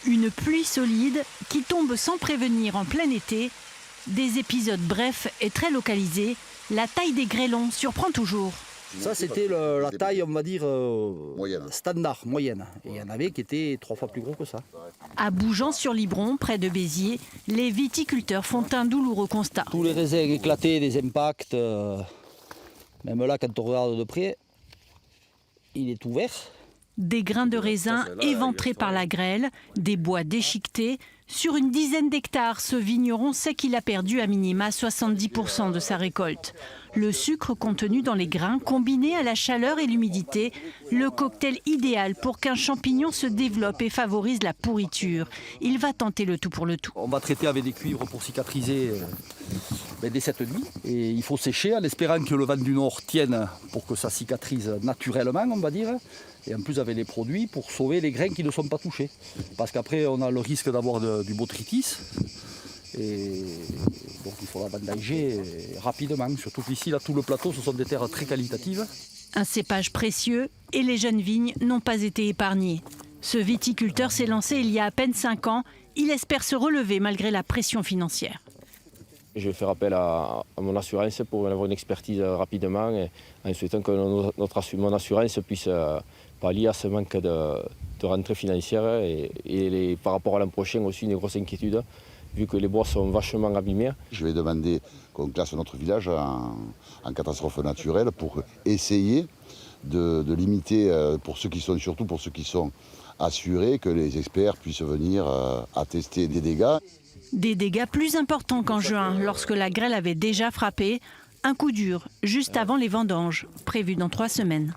Une pluie solide qui tombe sans prévenir en plein été. Des épisodes brefs et très localisés. La taille des grêlons surprend toujours. Ça, c'était la taille, on va dire, standard, moyenne. Et il y en avait qui étaient 3 fois plus gros que ça. À Bougeant-sur-Libron, près de Béziers, les viticulteurs font un douloureux constat. Tous les raisins éclatés, des impacts, même là, quand on regarde de près, il est tout vert. Des grains de raisin éventrés par la grêle, des bois déchiquetés. Sur une dizaine d'hectares, ce vigneron sait qu'il a perdu à minima 70% de sa récolte. Le sucre contenu dans les grains, combiné à la chaleur et l'humidité, le cocktail idéal pour qu'un champignon se développe et favorise la pourriture. Il va tenter le tout pour le tout. On va traiter avec des cuivres pour cicatriser dès cette nuit. Et il faut sécher en espérant que le vent du nord tienne pour que ça cicatrise naturellement, on va dire. Et en plus avec les produits pour sauver les grains qui ne sont pas touchés. Parce qu'après on a le risque d'avoir du botrytis. Et donc il faudra vendanger rapidement. Surtout qu'ici, là, tout le plateau, ce sont des terres très qualitatives. Un cépage précieux et les jeunes vignes n'ont pas été épargnées. Ce viticulteur s'est lancé il y a à peine 5 ans. Il espère se relever malgré la pression financière. Je vais faire appel à mon assurance pour avoir une expertise rapidement en souhaitant que mon assurance puisse pallier à ce manque de rentrée financière et par rapport à l'an prochain aussi une grosse inquiétude vu que les bois sont vachement abîmés. Je vais demander qu'on classe notre village en catastrophe naturelle pour essayer de limiter, surtout pour ceux qui sont assurés, que les experts puissent venir attester des dégâts. Des dégâts plus importants qu'en juin, lorsque la grêle avait déjà frappé. Un coup dur, juste avant les vendanges, prévues dans 3 semaines.